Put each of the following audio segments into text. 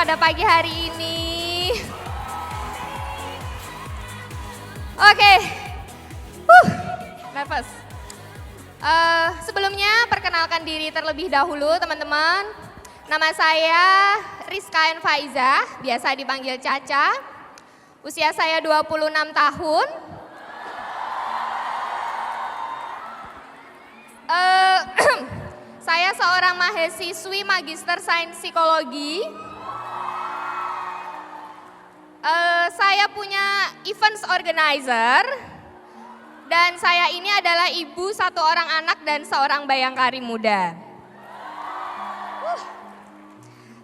pada pagi hari ini. Oke, nervous. Sebelumnya perkenalkan diri terlebih dahulu teman-teman. Nama saya Rizka N. Faiza, biasa dipanggil Caca. Usia saya 26 tahun. Saya seorang mahasiswi Magister Sains Psikologi. Saya punya events organizer. Dan saya ini adalah ibu satu orang anak dan seorang bayangkari muda.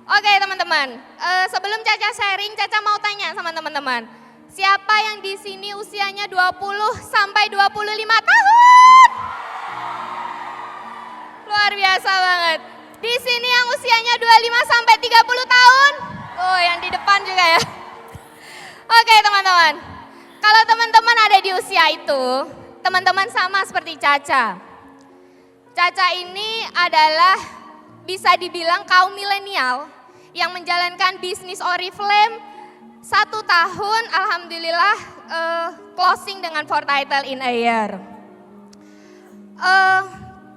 Oke teman-teman, sebelum Caca sharing, Caca mau tanya sama teman-teman. Siapa yang di sini usianya 20 sampai 25 tahun? Luar biasa banget. Di sini yang usianya 25 sampai 30 tahun? Oh, yang di depan juga ya. Oke teman-teman, kalau teman-teman ada di usia itu, teman-teman sama seperti Caca. Caca ini adalah bisa dibilang kaum milenial yang menjalankan bisnis Oriflame 1 tahun, alhamdulillah closing dengan 4 title in a year.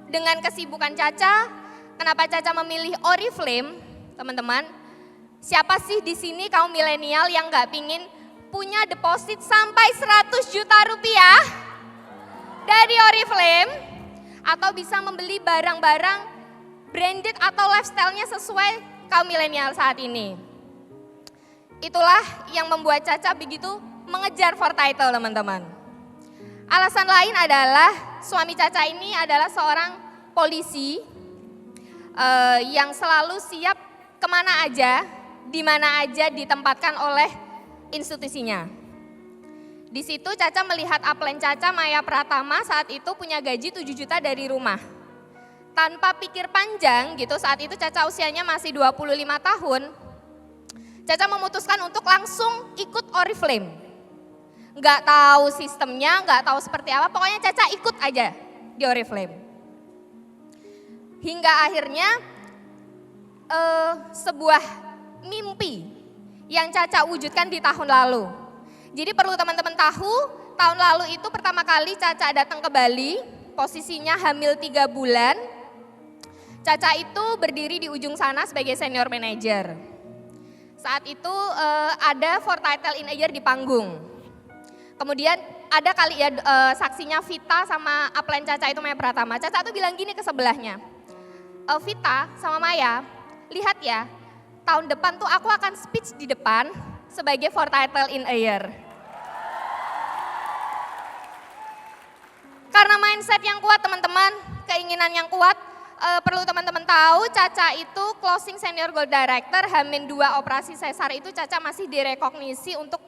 Dengan kesibukan Caca, kenapa Caca memilih Oriflame, teman-teman? Siapa sih di sini kaum milenial yang nggak pingin punya deposit sampai 100 juta rupiah dari Oriflame atau bisa membeli barang-barang branded atau lifestyle-nya sesuai kaum milenial saat ini? Itulah yang membuat Caca begitu mengejar 4 title, teman-teman. Alasan lain adalah suami Caca ini adalah seorang polisi yang selalu siap kemana aja, di mana aja ditempatkan oleh institusinya. Di situ Caca melihat upline Caca, Maya Pratama, saat itu punya gaji 7 juta dari rumah. Tanpa pikir panjang gitu, saat itu Caca usianya masih 25 tahun. Caca memutuskan untuk langsung ikut Oriflame. Nggak tahu sistemnya, nggak tahu seperti apa, pokoknya Caca ikut aja di Oriflame. Hingga akhirnya sebuah mimpi yang Caca wujudkan di tahun lalu. Jadi perlu teman-teman tahu, tahun lalu itu pertama kali Caca datang ke Bali, posisinya hamil 3 bulan. Caca itu berdiri di ujung sana sebagai senior manager. Saat itu ada 4 title in a year di panggung. Kemudian ada kali ya saksinya Vita sama upline Caca itu Maya Pratama. Caca tuh bilang gini ke sebelahnya, Vita sama Maya, lihat ya, tahun depan tuh aku akan speech di depan sebagai 4 title in a year. Karena mindset yang kuat teman-teman, keinginan yang kuat, perlu teman-teman tahu Caca itu closing senior gold director, Hamin 2 operasi sesar itu Caca masih direkognisi untuk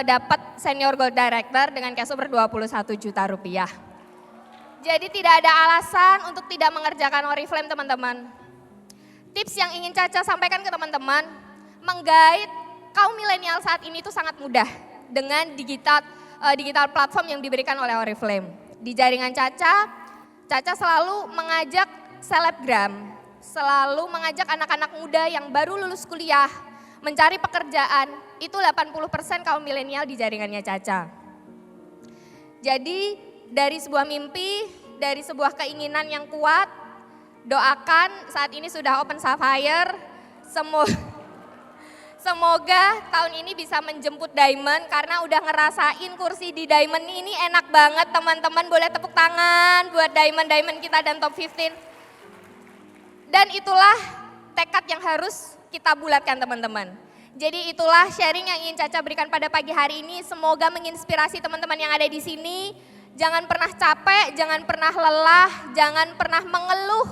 dapat senior gold director dengan cash over 21 juta rupiah. Jadi tidak ada alasan untuk tidak mengerjakan Oriflame teman-teman. Tips yang ingin Caca sampaikan ke teman-teman, menggait kaum milenial saat ini itu sangat mudah dengan digital platform yang diberikan oleh Oriflame. Di jaringan Caca, Caca selalu mengajak selebgram, selalu mengajak anak-anak muda yang baru lulus kuliah, mencari pekerjaan, itu 80% kaum milenial di jaringannya Caca. Jadi dari sebuah mimpi, dari sebuah keinginan yang kuat, doakan saat ini sudah open sapphire, semoga tahun ini bisa menjemput diamond karena udah ngerasain kursi di diamond ini enak banget teman-teman, boleh tepuk tangan buat diamond kita dan top 15. Dan itulah tekad yang harus kita bulatkan teman-teman. Jadi itulah sharing yang ingin Caca berikan pada pagi hari ini, semoga menginspirasi teman-teman yang ada di sini. Jangan pernah capek, jangan pernah lelah, jangan pernah mengeluh.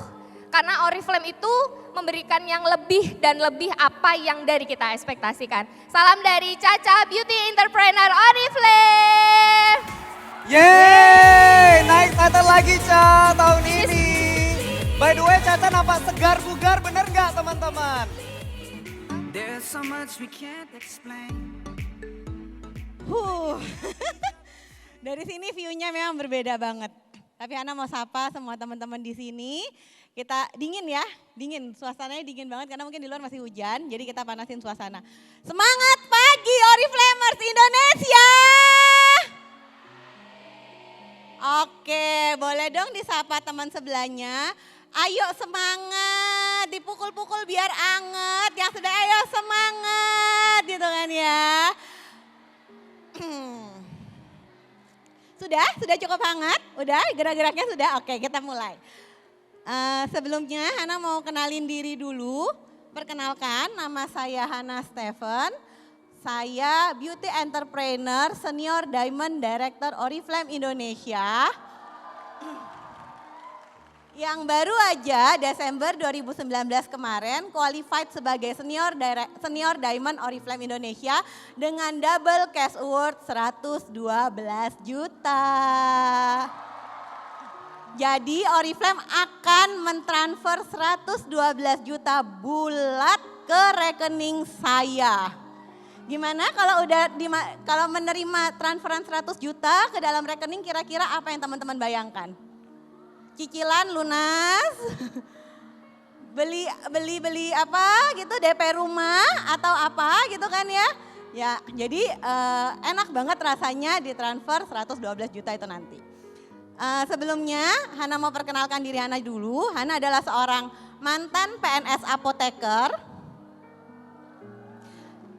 Karena Oriflame itu memberikan yang lebih dan lebih apa yang dari kita ekspektasikan. Salam dari Caca, Beauty Entrepreneur Oriflame. Yeay, naik title lagi Ca tahun ini. By the way Caca nampak segar bugar, bener gak teman-teman? There's so much we can't explain. Dari sini view-nya memang berbeda banget. Tapi Ana mau sapa semua teman-teman di sini. Kita dingin ya, dingin. Suasananya dingin banget karena mungkin di luar masih hujan. Jadi kita panasin suasana. Semangat pagi Oriflamers Indonesia. Oke, boleh dong disapa teman sebelahnya. Ayo semangat, dipukul-pukul biar anget. Yang sudah ayo semangat gitu kan ya. Sudah cukup hangat? Udah gerak-geraknya sudah? Oke kita mulai. Sebelumnya Hana mau kenalin diri dulu. Perkenalkan nama saya Hana Steven. Saya Beauty Entrepreneur Senior Diamond Director Oriflame Indonesia. Yang baru aja Desember 2019 kemarin qualified sebagai Senior Diamond Oriflame Indonesia dengan double cash award 112 juta. Jadi Oriflame akan mentransfer 112 juta bulat ke rekening saya. Gimana kalau menerima transferan 100 juta ke dalam rekening kira-kira apa yang teman-teman bayangkan? Cicilan lunas, beli apa gitu, DP rumah atau apa gitu kan ya. Ya jadi enak banget rasanya ditransfer 112 juta itu nanti. Sebelumnya Hana mau perkenalkan diri Hana dulu. Hana adalah seorang mantan PNS apoteker.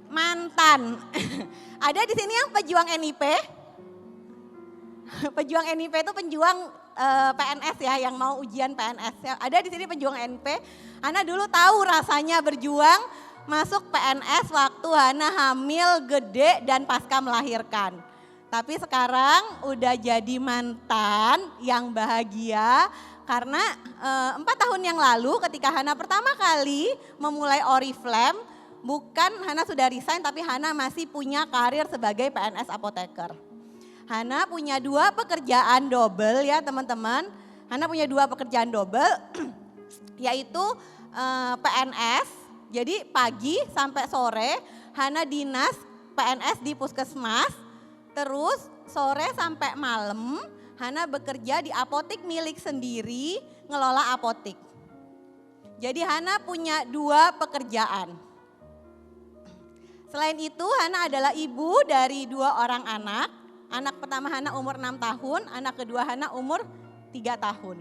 Mantan. Ada di sini yang pejuang NIP? Pejuang NIP itu penjuang PNS ya, yang mau ujian PNS. Ada di sini pejuang NIP. Hana dulu tahu rasanya berjuang masuk PNS waktu Hana hamil, gede dan pasca melahirkan. Tapi sekarang udah jadi mantan yang bahagia karena 4 tahun yang lalu ketika Hana pertama kali memulai Oriflame, bukan Hana sudah resign tapi Hana masih punya karir sebagai PNS apoteker. Hana punya 2 pekerjaan double ya teman-teman. Hana punya 2 pekerjaan double yaitu PNS, jadi pagi sampai sore Hana dinas PNS di puskesmas. Terus sore sampai malam Hana bekerja di apotik milik sendiri, ngelola apotik. Jadi Hana punya 2 pekerjaan. Selain itu Hana adalah ibu dari 2 orang anak. Anak pertama Hana umur 6 tahun, anak kedua Hana umur 3 tahun.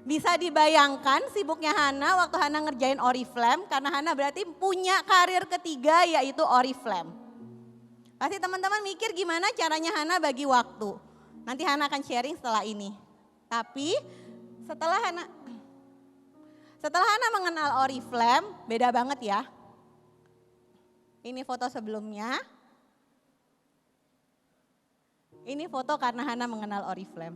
Bisa dibayangkan sibuknya Hana waktu Hana ngerjain Oriflame karena Hana berarti punya karir ketiga yaitu Oriflame. Pasti teman-teman mikir gimana caranya Hana bagi waktu. Nanti Hana akan sharing setelah ini. Tapi setelah Hana mengenal Oriflame, beda banget ya. Ini foto sebelumnya. Ini foto karena Hana mengenal Oriflame.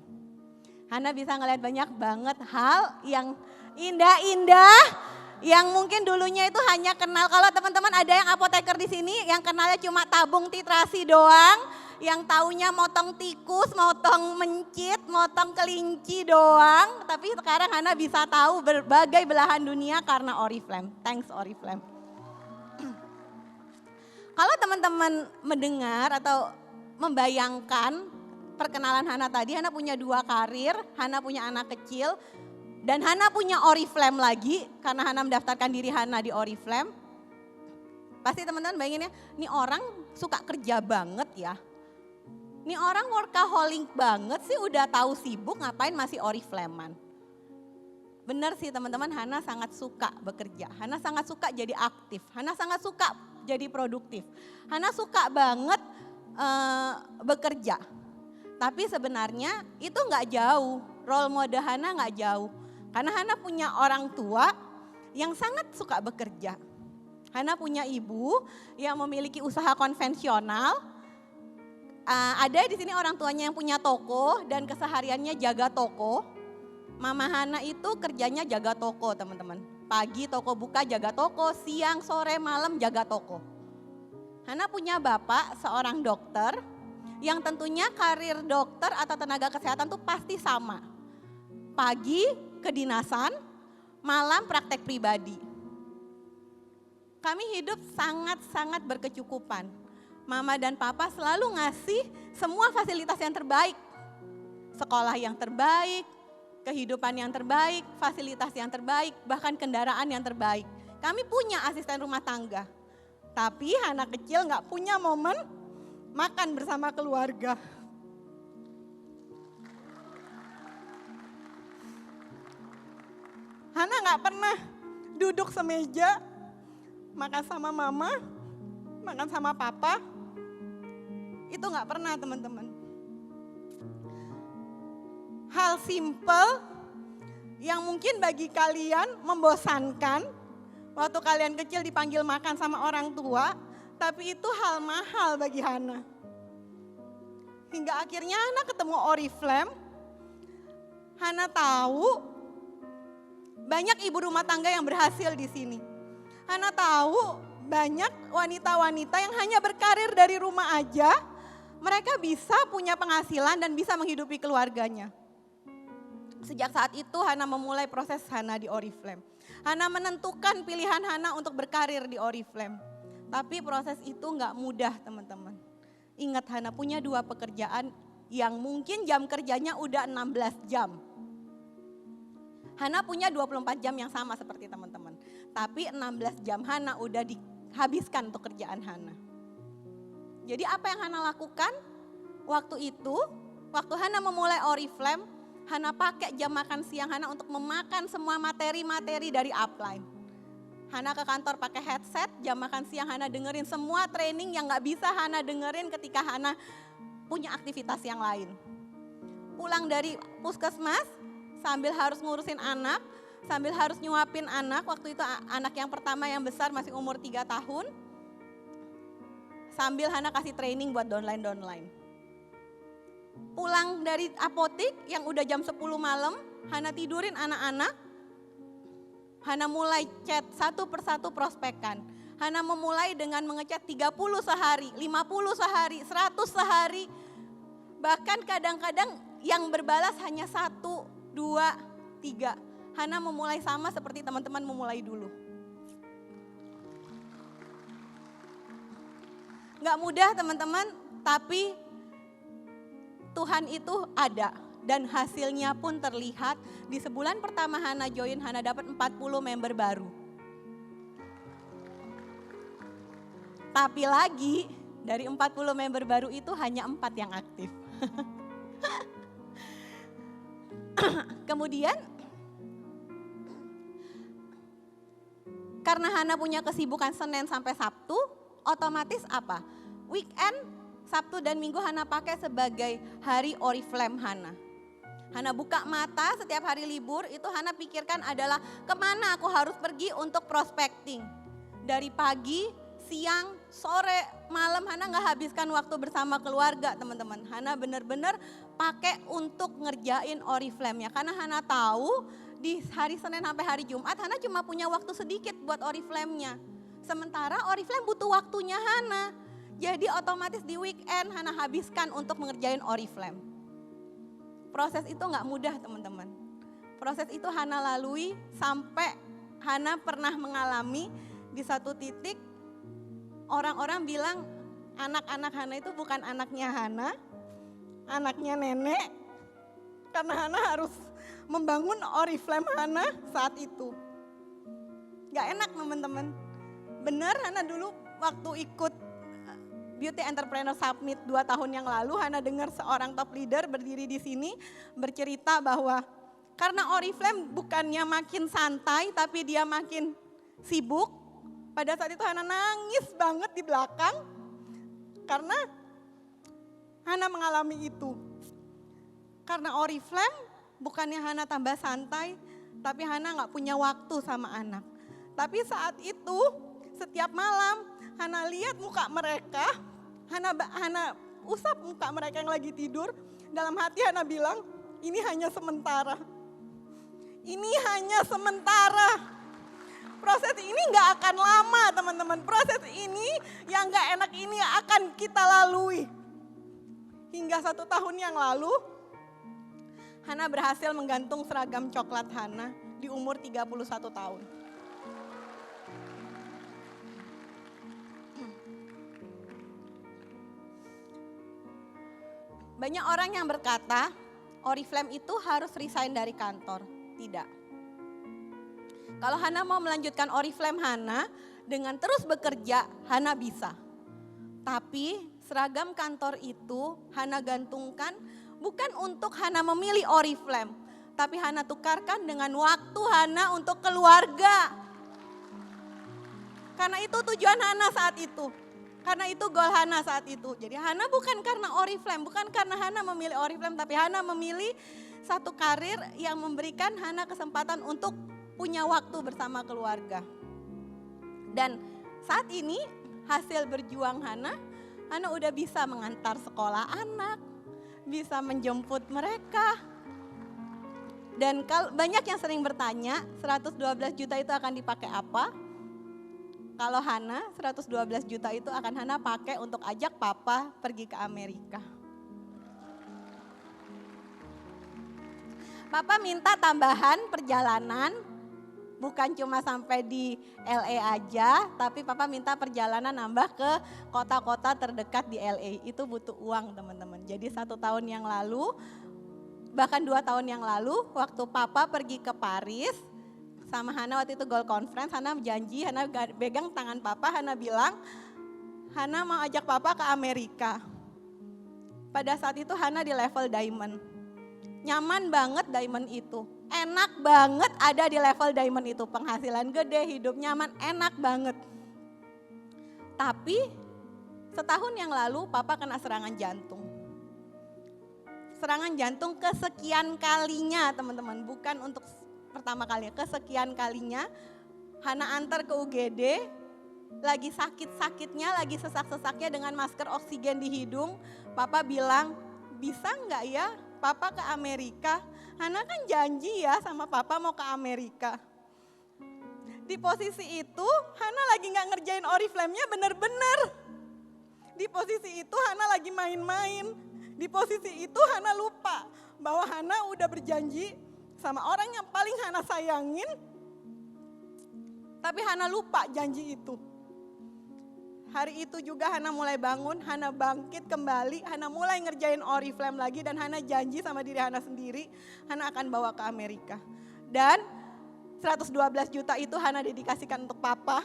Hana bisa ngeliat banyak banget hal yang indah-indah. Yang mungkin dulunya itu hanya kenal, kalau teman-teman ada yang apoteker di sini yang kenalnya cuma tabung titrasi doang, yang taunya motong tikus, motong mencit, motong kelinci doang, tapi sekarang Hana bisa tahu berbagai belahan dunia karena Oriflame. Thanks Oriflame. Kalau teman-teman mendengar atau membayangkan perkenalan Hana tadi, Hana punya 2 karir, Hana punya anak kecil, dan Hana punya Oriflame lagi karena Hana mendaftarkan diri Hana di Oriflame. Pasti teman-teman bayanginnya, ini orang suka kerja banget ya. Ini orang workaholic banget sih, udah tahu sibuk ngapain masih Oriflamean. Benar sih teman-teman, Hana sangat suka bekerja. Hana sangat suka jadi aktif. Hana sangat suka jadi produktif. Hana suka banget bekerja. Tapi sebenarnya itu nggak jauh, role model Hana nggak jauh. Karena Hana punya orang tua yang sangat suka bekerja. Hana punya ibu yang memiliki usaha konvensional. Ada di sini orang tuanya yang punya toko dan kesehariannya jaga toko. Mama Hana itu kerjanya jaga toko teman-teman. Pagi toko buka jaga toko, siang, sore, malam jaga toko. Hana punya bapak seorang dokter yang tentunya karir dokter atau tenaga kesehatan tuh pasti sama. Pagi kedinasan, malam praktek pribadi. Kami hidup sangat-sangat berkecukupan. Mama dan papa selalu ngasih semua fasilitas yang terbaik. Sekolah yang terbaik, kehidupan yang terbaik, fasilitas yang terbaik, bahkan kendaraan yang terbaik. Kami punya asisten rumah tangga, tapi anak kecil nggak punya momen makan bersama keluarga. Hana nggak pernah duduk semeja, makan sama mama, makan sama papa. Itu nggak pernah teman-teman. Hal simple yang mungkin bagi kalian membosankan, waktu kalian kecil dipanggil makan sama orang tua, tapi itu hal mahal bagi Hana. Hingga akhirnya Hana ketemu Oriflame, Hana tahu banyak ibu rumah tangga yang berhasil di sini. Hana tahu banyak wanita-wanita yang hanya berkarir dari rumah aja, mereka bisa punya penghasilan dan bisa menghidupi keluarganya. Sejak saat itu Hana memulai proses Hana di Oriflame. Hana menentukan pilihan Hana untuk berkarir di Oriflame. Tapi proses itu nggak mudah teman-teman. Ingat Hana punya 2 pekerjaan yang mungkin jam kerjanya udah 16 jam. Hana punya 24 jam yang sama seperti teman-teman. Tapi 16 jam Hana udah dihabiskan untuk kerjaan Hana. Jadi apa yang Hana lakukan? Waktu itu, waktu Hana memulai Oriflame, Hana pakai jam makan siang Hana untuk memakan semua materi-materi dari upline. Hana ke kantor pakai headset, jam makan siang Hana dengerin semua training yang gak bisa Hana dengerin ketika Hana punya aktivitas yang lain. Pulang dari puskesmas, sambil harus ngurusin anak, sambil harus nyuapin anak, waktu itu anak yang pertama yang besar masih umur 3 tahun. Sambil Hana kasih training buat downline. Pulang dari apotik yang udah jam 10 malam, Hana tidurin anak-anak. Hana mulai chat satu persatu prospekan. Hana memulai dengan mengechat 30 sehari, 50 sehari, 100 sehari. Bahkan kadang-kadang yang berbalas hanya 1, 2, 3. Hana memulai sama seperti teman-teman memulai dulu. Gak mudah teman-teman, tapi Tuhan itu ada dan hasilnya pun terlihat. Di sebulan pertama Hana join, Hana dapat 40 member baru. Tapi lagi dari 40 member baru itu hanya 4 yang aktif. Kemudian karena Hana punya kesibukan Senin sampai Sabtu, otomatis apa? Weekend Sabtu dan Minggu Hana pakai sebagai hari Oriflame Hana. Hana buka mata setiap hari libur, itu Hana pikirkan adalah kemana aku harus pergi untuk prospecting. Dari pagi, siang, sore, malam Hana gak habiskan waktu bersama keluarga teman-teman. Hana benar-benar pakai untuk ngerjain Oriflame-nya. Karena Hana tahu di hari Senin sampai hari Jumat Hana cuma punya waktu sedikit buat Oriflame-nya. Sementara Oriflame butuh waktunya Hana. Jadi otomatis di weekend Hana habiskan untuk mengerjain Oriflame. Proses itu gak mudah teman-teman. Proses itu Hana lalui sampai Hana pernah mengalami di satu titik orang-orang bilang anak-anak Hana itu bukan anaknya Hana, anaknya nenek. Karena Hana harus membangun Oriflame Hana saat itu. Gak enak teman-teman. Benar Hana dulu waktu ikut Beauty Entrepreneur Summit 2 tahun yang lalu, Hana dengar seorang top leader berdiri di sini bercerita bahwa karena Oriflame bukannya makin santai tapi dia makin sibuk. Pada saat itu Hana nangis banget di belakang karena Hana mengalami itu. Karena Oriflame bukannya Hana tambah santai tapi Hana gak punya waktu sama anak. Tapi saat itu setiap malam Hana lihat muka mereka, Hana usap muka mereka yang lagi tidur. Dalam hati Hana bilang, ini hanya sementara. Ini hanya sementara. Proses ini gak akan lama teman-teman. Proses ini yang gak enak ini akan kita lalui. Hingga 1 tahun yang lalu, Hana berhasil menggantung seragam coklat Hana di umur 31 tahun. Banyak orang yang berkata, Oriflame itu harus resign dari kantor. Tidak. Kalau Hana mau melanjutkan Oriflame Hana dengan terus bekerja, Hana bisa. Tapi seragam kantor itu Hana gantungkan bukan untuk Hana memilih Oriflame, tapi Hana tukarkan dengan waktu Hana untuk keluarga. Karena itu tujuan Hana saat itu. Karena itu goal Hana saat itu. Jadi Hana bukan karena Oriflame, bukan karena Hana memilih Oriflame, tapi Hana memilih satu karir yang memberikan Hana kesempatan untuk punya waktu bersama keluarga. Dan saat ini hasil berjuang Hana udah bisa mengantar sekolah anak, bisa menjemput mereka. Dan banyak yang sering bertanya, 112 juta itu akan dipakai apa? Kalau Hana, 112 juta itu akan Hana pakai untuk ajak papa pergi ke Amerika. Papa minta tambahan perjalanan, bukan cuma sampai di LA aja, tapi papa minta perjalanan nambah ke kota-kota terdekat di LA. Itu butuh uang teman-teman. Jadi 1 tahun yang lalu, bahkan 2 tahun yang lalu, waktu papa pergi ke Paris, sama Hana waktu itu Goal Conference, Hana janji, Hana pegang tangan papa, Hana bilang, Hana mau ajak papa ke Amerika. Pada saat itu Hana di level diamond. Nyaman banget diamond itu. Enak banget ada di level diamond itu. Penghasilan gede, hidup nyaman, enak banget. Tapi setahun yang lalu papa kena serangan jantung. Serangan jantung kesekian kalinya teman-teman. Bukan untuk pertama kalinya, kesekian kalinya. Hana antar ke UGD, lagi sakit-sakitnya, lagi sesak-sesaknya dengan masker oksigen di hidung. Papa bilang, bisa nggak ya papa ke Amerika? Hana kan janji ya sama papa mau ke Amerika. Di posisi itu Hana lagi nggak ngerjain Oriflame-nya bener-bener. Di posisi itu Hana lagi main-main. Di posisi itu Hana lupa bahwa Hana udah berjanji sama orang yang paling Hana sayangin. Tapi Hana lupa janji itu. Hari itu juga Hana mulai bangun, Hana bangkit kembali, Hana mulai ngerjain Oriflame lagi dan Hana janji sama diri Hana sendiri, Hana akan bawa ke Amerika. Dan 112 juta itu Hana dedikasikan untuk papa.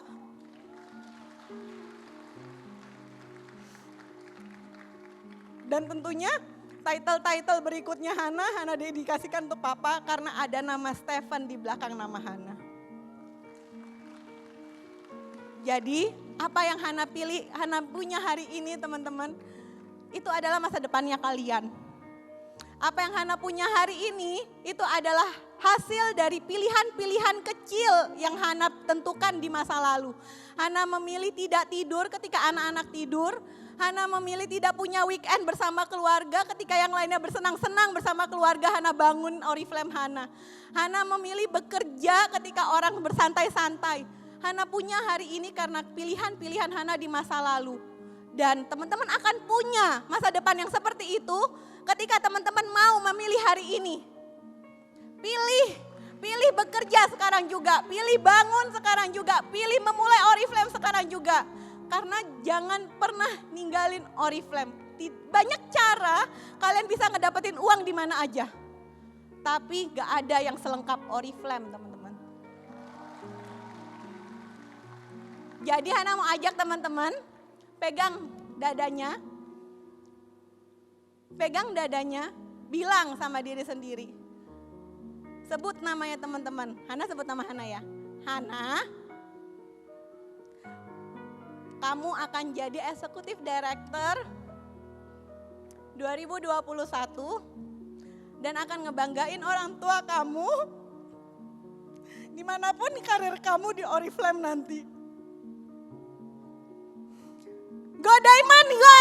Dan tentunya title-title berikutnya Hana dedikasikan untuk papa karena ada nama Stephen di belakang nama Hana. Jadi apa yang Hana pilih, Hana punya hari ini teman-teman, itu adalah masa depannya kalian. Apa yang Hana punya hari ini, itu adalah hasil dari pilihan-pilihan kecil yang Hana tentukan di masa lalu. Hana memilih tidak tidur ketika anak-anak tidur. Hana memilih tidak punya weekend bersama keluarga ketika yang lainnya bersenang-senang bersama keluarga. Hana bangun Oriflame Hana. Hana memilih bekerja ketika orang bersantai-santai. Hana punya hari ini karena pilihan-pilihan Hana di masa lalu. Dan teman-teman akan punya masa depan yang seperti itu ketika teman-teman mau memilih hari ini. Pilih bekerja sekarang juga, pilih bangun sekarang juga, pilih memulai Oriflame sekarang juga. Karena jangan pernah ninggalin Oriflame. Banyak cara kalian bisa ngedapetin uang di mana aja. Tapi gak ada yang selengkap Oriflame teman-teman. Jadi Hana mau ajak teman-teman, pegang dadanya, bilang sama diri sendiri. Sebut namanya teman-teman, Hana sebut nama Hana ya. Hana, kamu akan jadi Executive Director 2021 dan akan ngebanggain orang tua kamu dimanapun karir kamu di Oriflame nanti. Go Diamond, go